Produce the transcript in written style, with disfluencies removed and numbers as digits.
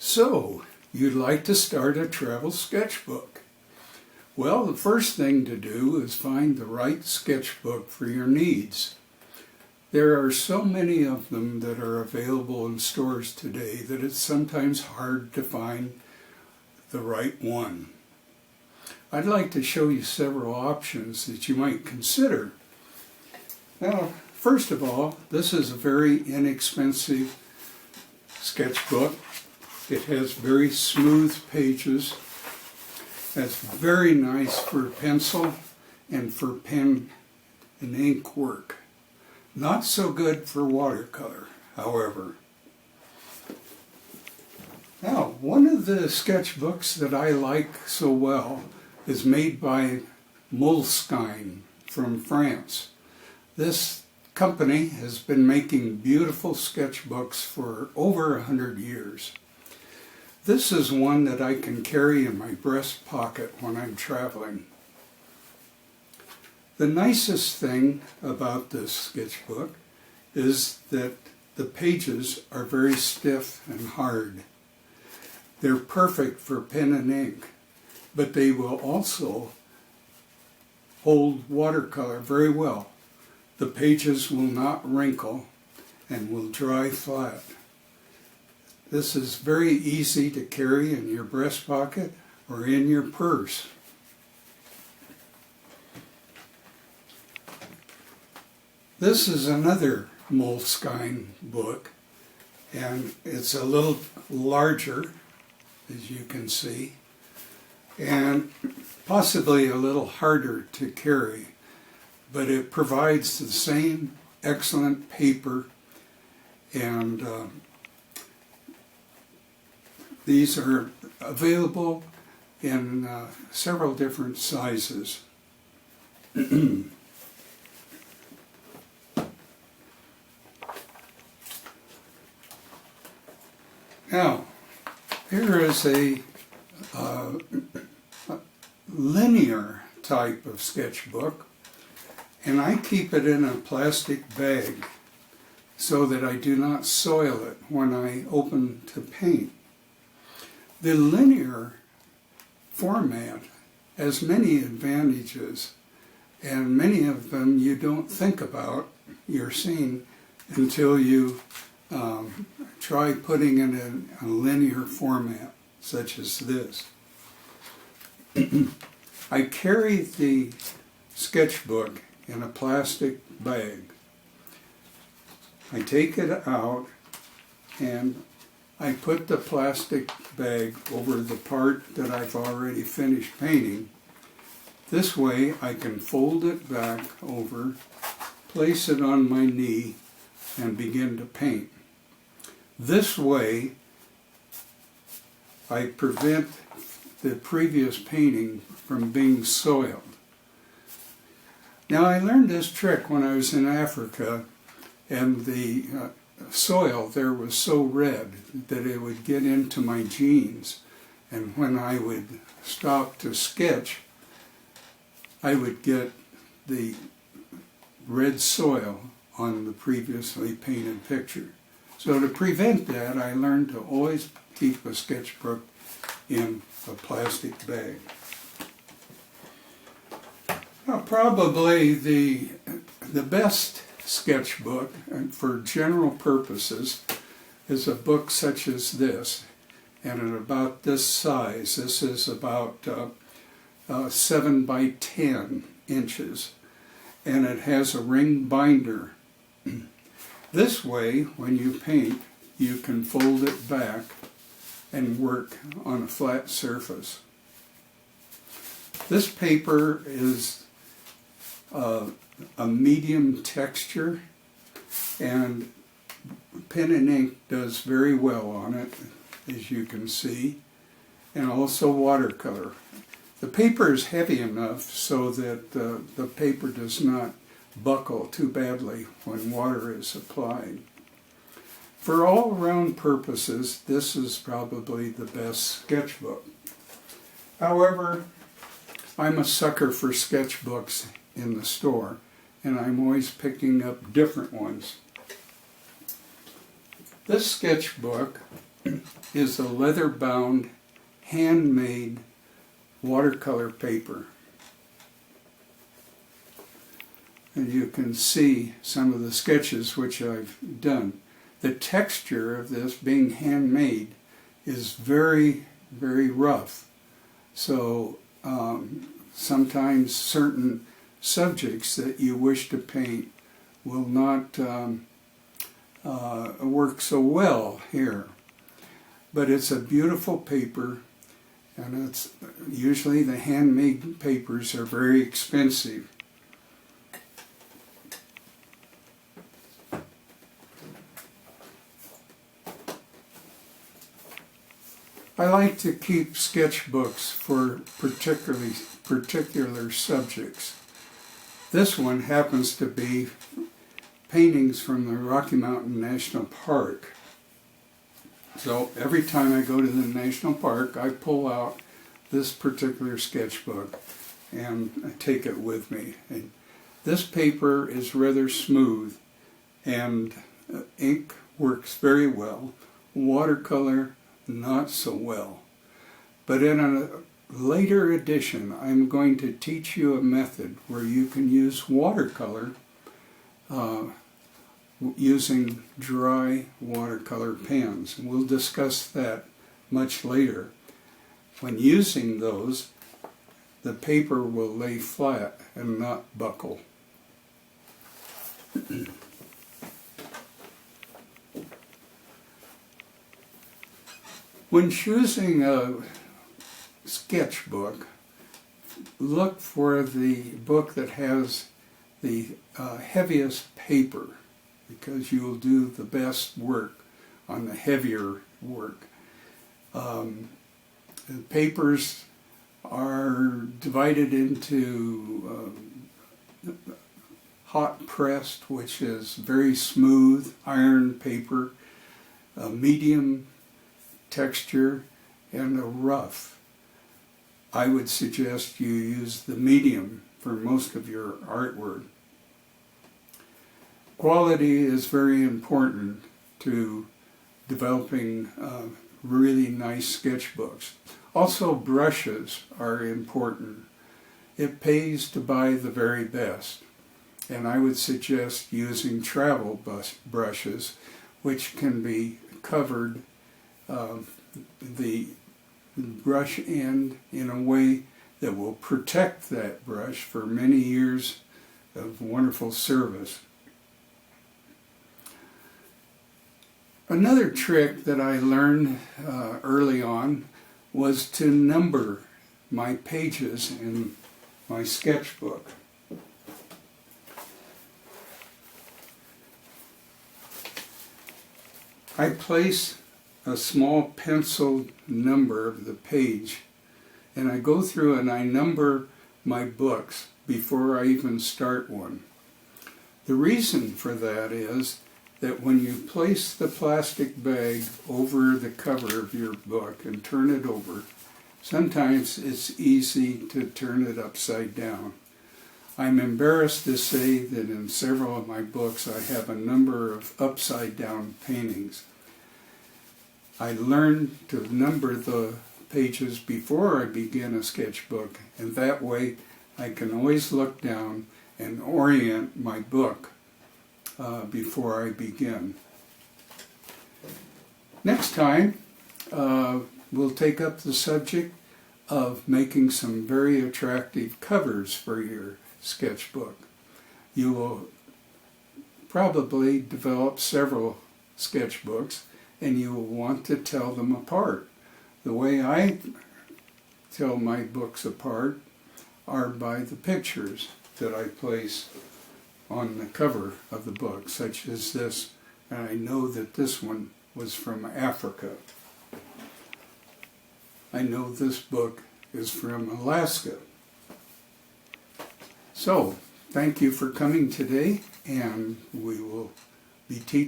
So, you'd like to start a travel sketchbook. Well, the first thing to do is find the right sketchbook for your needs. There are so many of them that are available in stores today that it's sometimes hard to find the right one. I'd like to show you several options that you might consider. Now, first of all, this is a very inexpensive sketchbook. It has very smooth pages. That's very nice for pencil and for pen and ink work. Not so good for watercolor, however. Now, one of the sketchbooks that I like so well is made by Moleskine from France. This company has been making beautiful sketchbooks for over 100 years. This is one that I can carry in my breast pocket when I'm traveling. The nicest thing about this sketchbook is that the pages are very stiff and hard. They're perfect for pen and ink, but they will also hold watercolor very well. The pages will not wrinkle and will dry flat. This is very easy to carry in your breast pocket or in your purse. This is another Moleskine book, and it's a little larger, as you can see, and possibly a little harder to carry, but it provides the same excellent paper, and these are available in several different sizes. Now, here is a linear type of sketchbook, and I keep it in a plastic bag so that I do not soil it when I open to paint. The linear format has many advantages, and many of them you don't think about your scene until you try putting it in a linear format, such as this. I carry the sketchbook in a plastic bag. I take it out and I put the plastic bag over the part that I've already finished painting. This way I can fold it back over, place it on my knee, and begin to paint. This way I prevent the previous painting from being soiled. Now, I learned this trick when I was in Africa, and the soil there was so red that it would get into my jeans, and when I would stop to sketch, I would get the red soil on the previously painted picture. So to prevent that, I learned to always keep a sketchbook in a plastic bag. Now, probably the best sketchbook for general purposes is a book such as this, and at about this size. This is about 7 by 10 inches, and it has a ring binder. This way, when you paint, you can fold it back and work on a flat surface. This paper is a medium texture, and pen and ink does very well on it, as you can see, and also watercolor. The paper is heavy enough so that the paper does not buckle too badly when water is applied. For all-around purposes, this is probably the best sketchbook. However, I'm a sucker for sketchbooks in the store, and I'm always picking up different ones. This sketchbook is a leather-bound, handmade watercolor paper. And you can see some of the sketches which I've done. The texture of this, being handmade, is very, very rough. So sometimes certain subjects that you wish to paint will not work so well here. But it's a beautiful paper, and it's usually the handmade papers are very expensive. I like to keep sketchbooks for particular subjects. This one happens to be paintings from the Rocky Mountain National Park. So every time I go to the national park, I pull out this particular sketchbook and I take it with me. And this paper is rather smooth, and ink works very well. Watercolor, not so well. But in a later edition, I'm going to teach you a method where you can use watercolor using dry watercolor pens. We'll discuss that much later. When using those, the paper will lay flat and not buckle. When choosing a sketchbook, look for the book that has the heaviest paper, because you will do the best work on the heavier work. The papers are divided into hot pressed, which is very smooth iron paper, medium texture, and a rough. I would suggest you use the medium for most of your artwork. Quality is very important to developing really nice sketchbooks. Also, brushes are important. It pays to buy the very best, and I would suggest using travel brushes, which can be covered the brush end in a way that will protect that brush for many years of wonderful service. Another trick that I learned early on was to number my pages in my sketchbook. I place a small penciled number of the page, and I go through and I number my books before I even start one. The reason for that is that when you place the plastic bag over the cover of your book and turn it over, sometimes it's easy to turn it upside down. I'm embarrassed to say that in several of my books I have a number of upside down paintings. I learned to number the pages before I begin a sketchbook, and that way I can always look down and orient my book before I begin. Next time, we'll take up the subject of making some very attractive covers for your sketchbook. You will probably develop several sketchbooks, and you will want to tell them apart. The way I tell my books apart are by the pictures that I place on the cover of the book, such as this, and I know that this one was from Africa. I know this book is from Alaska. So, thank you for coming today, and we will be teaching